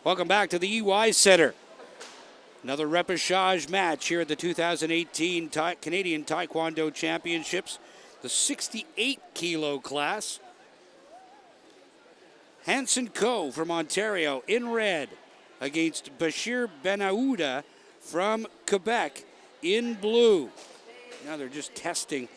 Welcome back to the EY Center. Another repechage match here at the 2018 Canadian Taekwondo Championships, the 68-kilo class. Hanson Koh from Ontario in red against Bachir Benaouda from Quebec in blue. Now they're just testing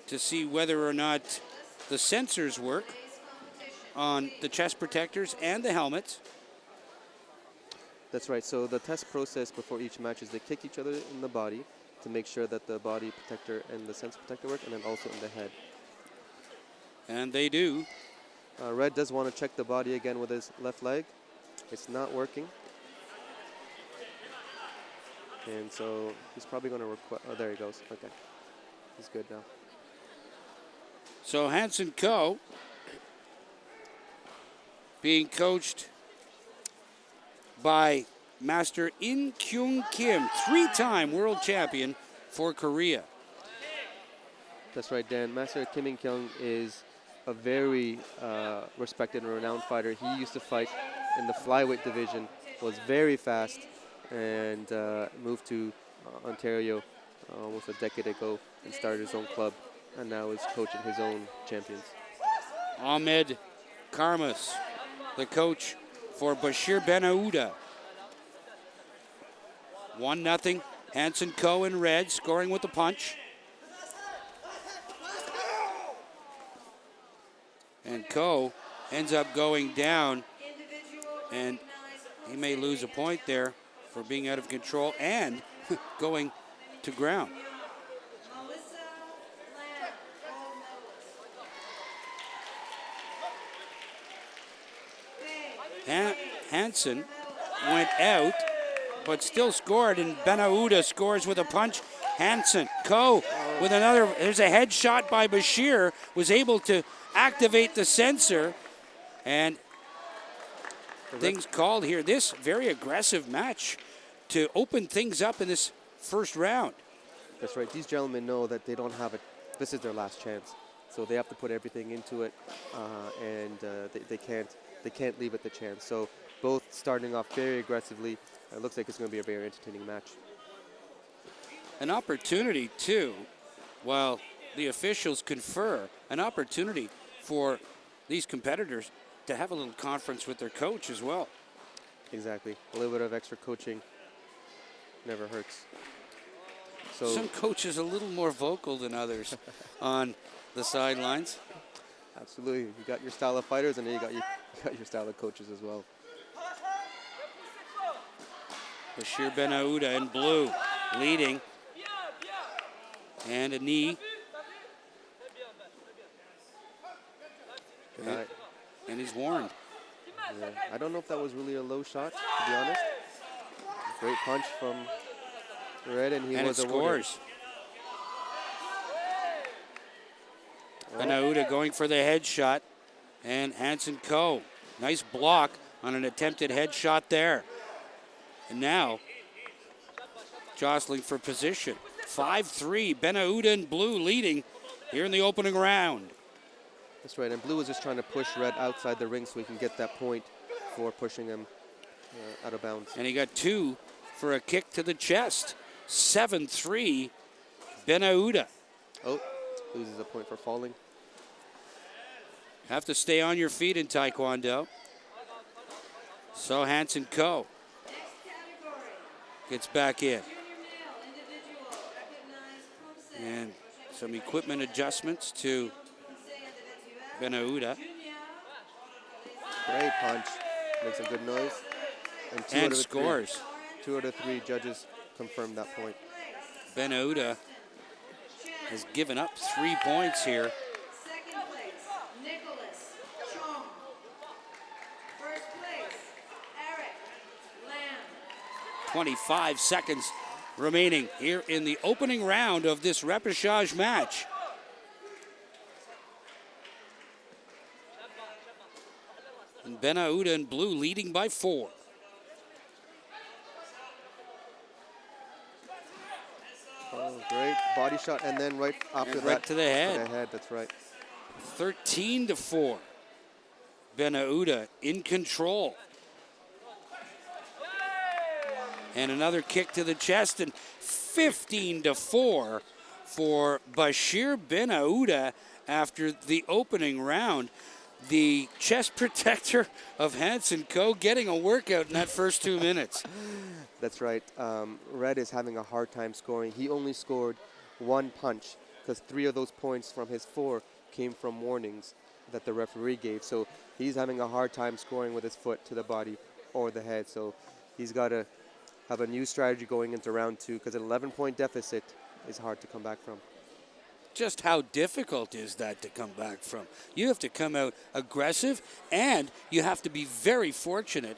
to see whether or not the sensors work on the chest protectors and the helmets. That's right. So the test process before each match is they kick each other in the body to make sure that the body protector and the sensor protector work, and then also in the head. And they do. Red does want to check the body again with his left leg. It's not working. And so he's probably going to request. Oh, there he goes. Okay. He's good now. So Hanson Koh being coached by Master In Kyung Kim, three-time world champion for Korea. That's right, Dan. Master Kim In-kyung is a very respected and renowned fighter. He used to fight in the flyweight division, was very fast, and moved to Ontario almost a decade ago and started his own club, and now is coaching his own champions. Ahmed Karmas, the coach for Bachir Benaouda. 1-0. Hanson Koh in red, scoring with the punch. And Koh ends up going down, and he may lose a point there for being out of control and going to ground. Hanson went out, but still scored, and Benaouda scores with a punch. Hanson Koh with another. There's a headshot by Bachir, was able to activate the sensor, and things called here. This very aggressive match to open things up in this first round. That's right. These gentlemen know that they don't have it. This is their last chance, so they have to put everything into it, and they can't leave it the chance. So both starting off very aggressively. It looks like it's going to be a very entertaining match. An opportunity, too, while the officials confer, an opportunity for these competitors to have a little conference with their coach as well. Exactly. A little bit of extra coaching never hurts. So some coaches a little more vocal than others on the sidelines. Absolutely. You got your style of fighters, and then you got your style of coaches as well. Bachir Benaouda in blue, leading. And a knee. And he's warned. Yeah. I don't know if that was really a low shot, to be honest. Great punch from Red, and he was awarded. Scores. Benaouda going for the headshot, and Hanson Koh. Nice block on an attempted headshot there. And now, jostling for position. 5-3, Benaouda in blue leading here in the opening round. That's right, and blue is just trying to push Red outside the ring so he can get that point for pushing him out of bounds. And he got 2 for a kick to the chest. 7-3, Benaouda. Oh, loses a point for falling. Have to stay on your feet in Taekwondo. So Hanson Koh gets back in. And some equipment adjustments to Benaouda. Great punch. Makes a good noise. And scores. 2 out of 3 judges confirmed that point. Benaouda has given up 3 points here. 25 seconds remaining here in the opening round of this repechage match. And Benaouda in blue leading by 4. Oh, great body shot, and then right after that, right to the head. To the head, that's right. 13-4. Benaouda in control. And another kick to the chest, and 15-4 for Bachir Benaouda after the opening round. The chest protector of Hanson Koh getting a workout in that first 2 minutes. That's right. Red is having a hard time scoring. He only scored 1 punch because 3 of those points from his 4 came from warnings that the referee gave. So he's having a hard time scoring with his foot to the body or the head. So he's got to have a new strategy going into round 2 because an 11-point deficit is hard to come back from. Just how difficult is that to come back from? You have to come out aggressive, and you have to be very fortunate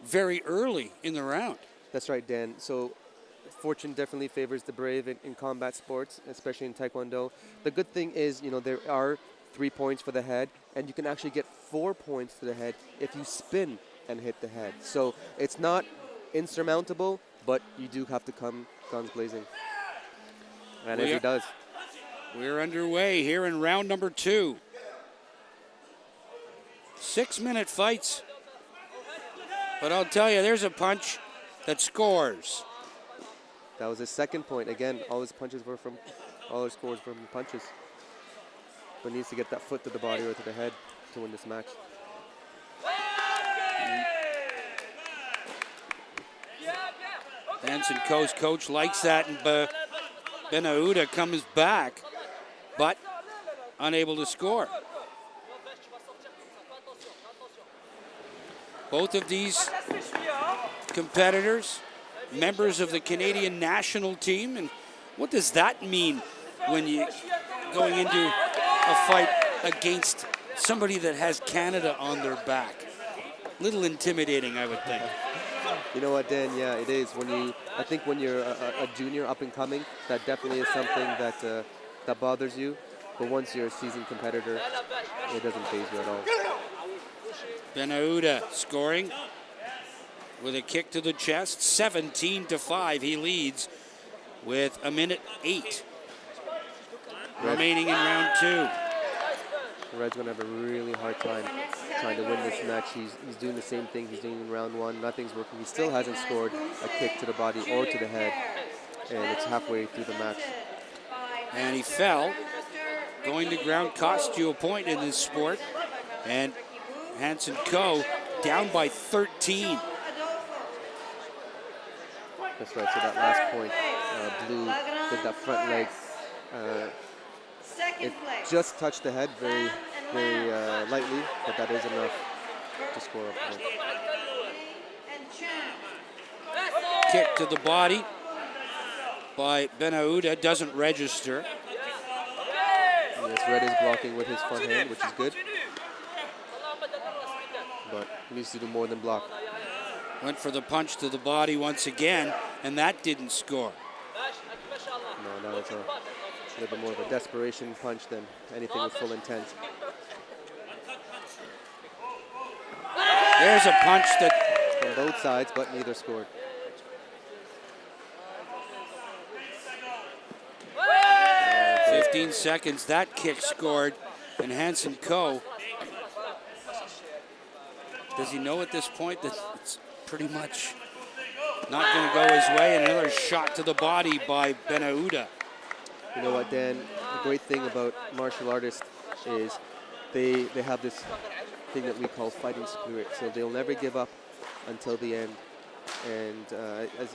very early in the round. That's right, Dan. So fortune definitely favors the brave in combat sports, especially in Taekwondo. The good thing is, you know, there are 3 points for the head, and you can actually get 4 points to the head if you spin and hit the head. So it's not insurmountable, but you do have to come guns blazing. And as he does. We're underway here in round number 2. 6-minute fights. But I'll tell you, there's a punch that scores. That was his 2nd point. Again, all his scores were from punches. But needs to get that foot to the body or to the head to win this match. Hanson Koh's coach likes that, and Benaouda comes back, but unable to score. Both of these competitors, members of the Canadian national team, and what does that mean when you going into a fight against somebody that has Canada on their back? Little intimidating, I would think. You know what, Dan? Yeah, it is. I think when you're a junior up and coming, that definitely is something that bothers you. But once you're a seasoned competitor, it doesn't faze you at all. Benaouda scoring with a kick to the chest, 17-5. He leads with 1:08 remaining in round 2. Red's going to have a really hard time trying to win this match. He's doing the same thing he's doing in round 1. Nothing's working. He still hasn't scored a kick to the body or to the head. And it's halfway through the match. And he fell. Going to ground cost you a point in this sport. And Hanson Koh down by 13. That's right. So that last point, Blue did that front leg. It just touched the head very, very lightly, but that is enough to score a point. Kick to the body by Benaouda, doesn't register. Yes, Red is blocking with his front hand, which is good. But he needs to do more than block. Went for the punch to the body once again, and that didn't score. No, that was a little bit more of a desperation punch than anything with full intent. There's a punch that... On both sides, but neither scored. Uh, 15 seconds, that kick scored, and Hanson Koh, does he know at this point that it's pretty much not going to go his way? And another shot to the body by Benaouda. You know what, Dan? The great thing about martial artists is they have this thing that we call fighting spirit. So they'll never give up until the end. And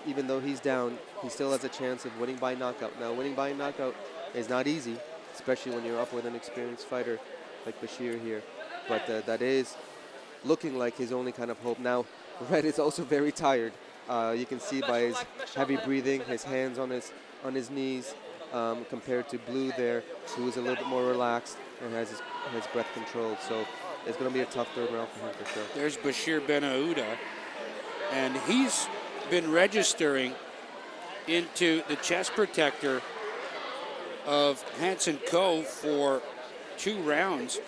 even though he's down, he still has a chance of winning by knockout. Now, winning by knockout is not easy, especially when you're up with an experienced fighter like Bachir here. But that is looking like his only kind of hope. Now, Red is also very tired. You can see by his heavy breathing, his hands on his knees, compared to Blue there, who is a little bit more relaxed and has his breath controlled. So it's going to be a tough third round for him for sure. There's Bachir Benaouda, and he's been registering into the chest protector of Hanson Koh for 2 rounds.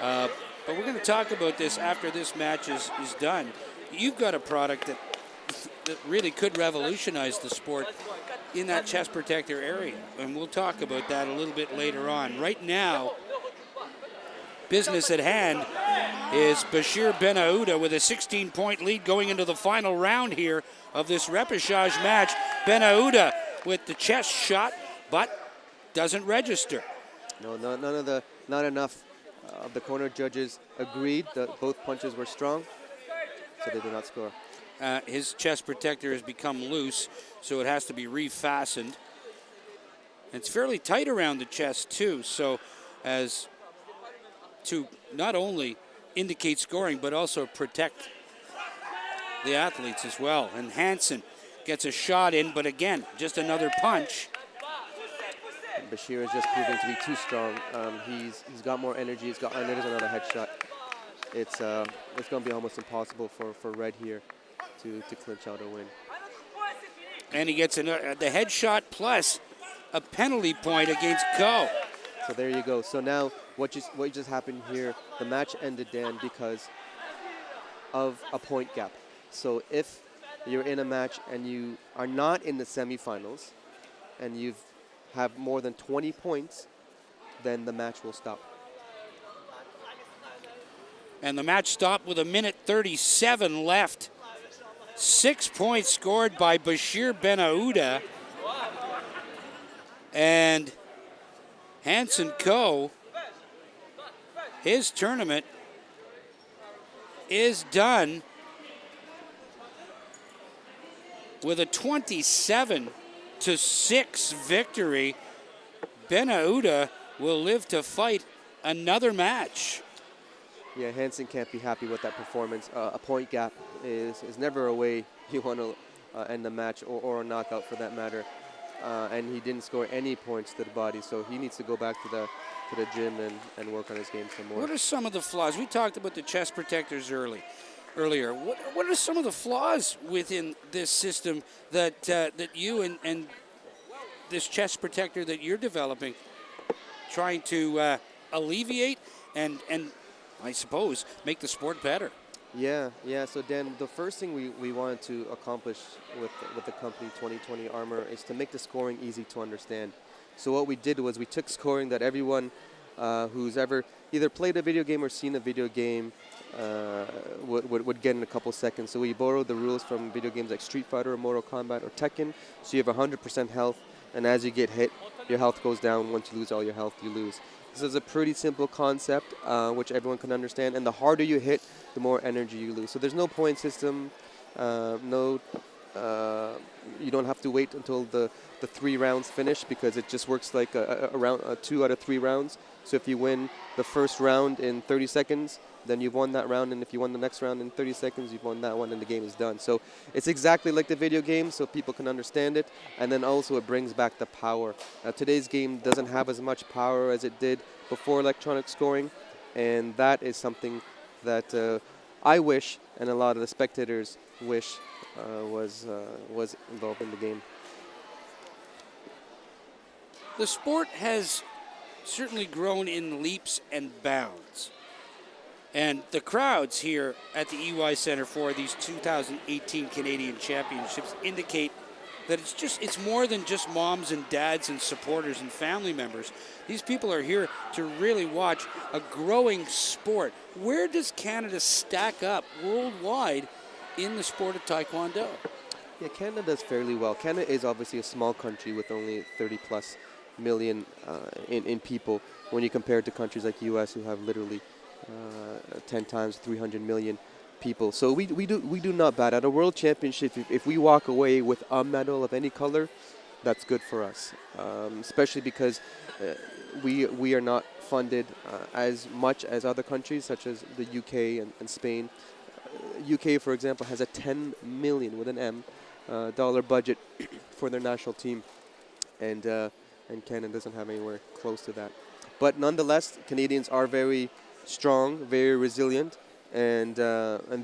But we're going to talk about this after this match is done. You've got a product that really could revolutionize the sport in that chest protector area, and we'll talk about that a little bit later on. Right now, business at hand, is Bachir Benaouda with a 16-point lead going into the final round here of this repechage match. Benaouda with the chest shot, but doesn't register. No, not enough of the corner judges agreed that both punches were strong, so they did not score. His chest protector has become loose, so it has to be refastened. It's fairly tight around the chest too, so as to not only indicate scoring, but also protect the athletes as well. And Hanson gets a shot in, but again, just another punch. And Bachir is just proving to be too strong. He's got more energy. He's got, and there's another headshot. It's going to be almost impossible for Red here to clinch out a win. And he gets the headshot plus a penalty point against Koh. So there you go. So now what just happened here, the match ended, Dan, because of a point gap. So if you're in a match and you are not in the semifinals and you have more than 20 points, then the match will stop. And the match stopped with 1:37 left. 6 points scored by Bachir Benaouda. And Hanson Koh, his tournament is done with a 27-6 victory. Benaouda will live to fight another match. Yeah, Hanson can't be happy with that performance. A point gap is never a way you want to end the match, or a knockout for that matter. And he didn't score any points to the body, so he needs to go back to the gym and work on his game some more. What are some of the flaws? We talked about the chest protectors earlier. What are some of the flaws within this system that you and this chest protector that you're developing trying to alleviate and I suppose make the sport better? Yeah. So Dan, the first thing we wanted to accomplish with the company 2020 Armor is to make the scoring easy to understand. So what we did was we took scoring that everyone who's ever either played a video game or seen a video game would get in a couple seconds. So we borrowed the rules from video games like Street Fighter or Mortal Kombat or Tekken. So you have 100% health, and as you get hit, your health goes down. Once you lose all your health, you lose. This is a pretty simple concept, which everyone can understand. And the harder you hit, the more energy you lose. So there's no point system. You don't have to wait until the 3 rounds finish, because it just works like a round, 2 out of 3 rounds. So if you win the first round in 30 seconds, then you've won that round, and if you won the next round in 30 seconds, you've won that one, and the game is done. So it's exactly like the video game, so people can understand it, and then also it brings back the power. Today's game doesn't have as much power as it did before electronic scoring, and that is something that I wish, and a lot of the spectators wish, was involved in the game. The sport has certainly grown in leaps and bounds. And the crowds here at the EY Center for these 2018 Canadian Championships indicate that it's more than just moms and dads and supporters and family members. These people are here to really watch a growing sport. Where does Canada stack up worldwide in the sport of Taekwondo? Yeah, Canada does fairly well. Canada is obviously a small country with only 30+ million in people when you compare it to countries like US, who have literally 10 times 300 million people. So we do not bad. At a world championship, if we walk away with a medal of any color, that's good for us, especially because we are not funded as much as other countries such as the UK and Spain. UK, for example, has a $10 million with an M dollar budget for their national team, and Canada doesn't have anywhere close to that. But nonetheless, Canadians are very strong, very resilient, and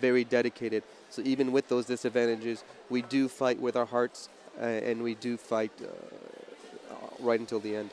very dedicated. So even with those disadvantages, we do fight with our hearts, and we do fight right until the end.